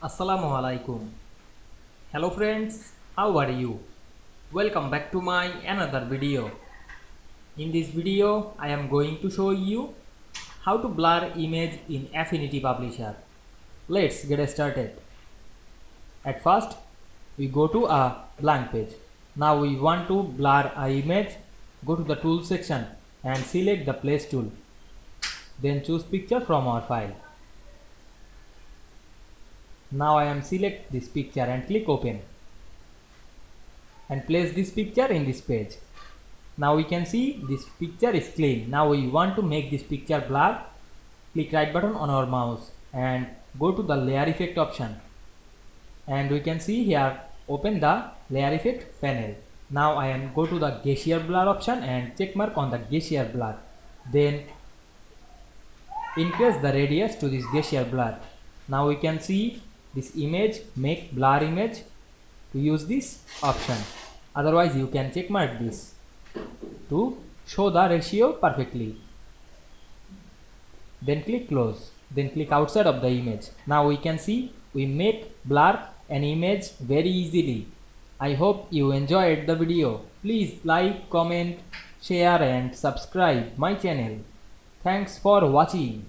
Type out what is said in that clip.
Assalamu Walaikum. Hello friends, how are you? Welcome back to my another video. In this video, I am going to show you how to blur image in Affinity Publisher. Let's get started. At first, we go to a blank page. Now we want to blur a image. Go to the tool section and select the place tool. Then choose picture from our file. Now I am select this picture and click open and place this picture in this page. Now we can see this picture is clean. Now we want to make this picture blur. Click right button on our mouse and go to the layer effect option, and we can see here open the layer effect panel. Now I am go to the Gaussian blur option and check mark on the Gaussian blur. Then increase the radius to this Gaussian blur. Now we can see this image make blur image. To use this option, otherwise you can check mark this to show the ratio perfectly. Then click close, then click outside of the image. Now we can see we make blur an image very easily. I hope you enjoyed the video. Please like, comment, share and subscribe my channel. Thanks for watching.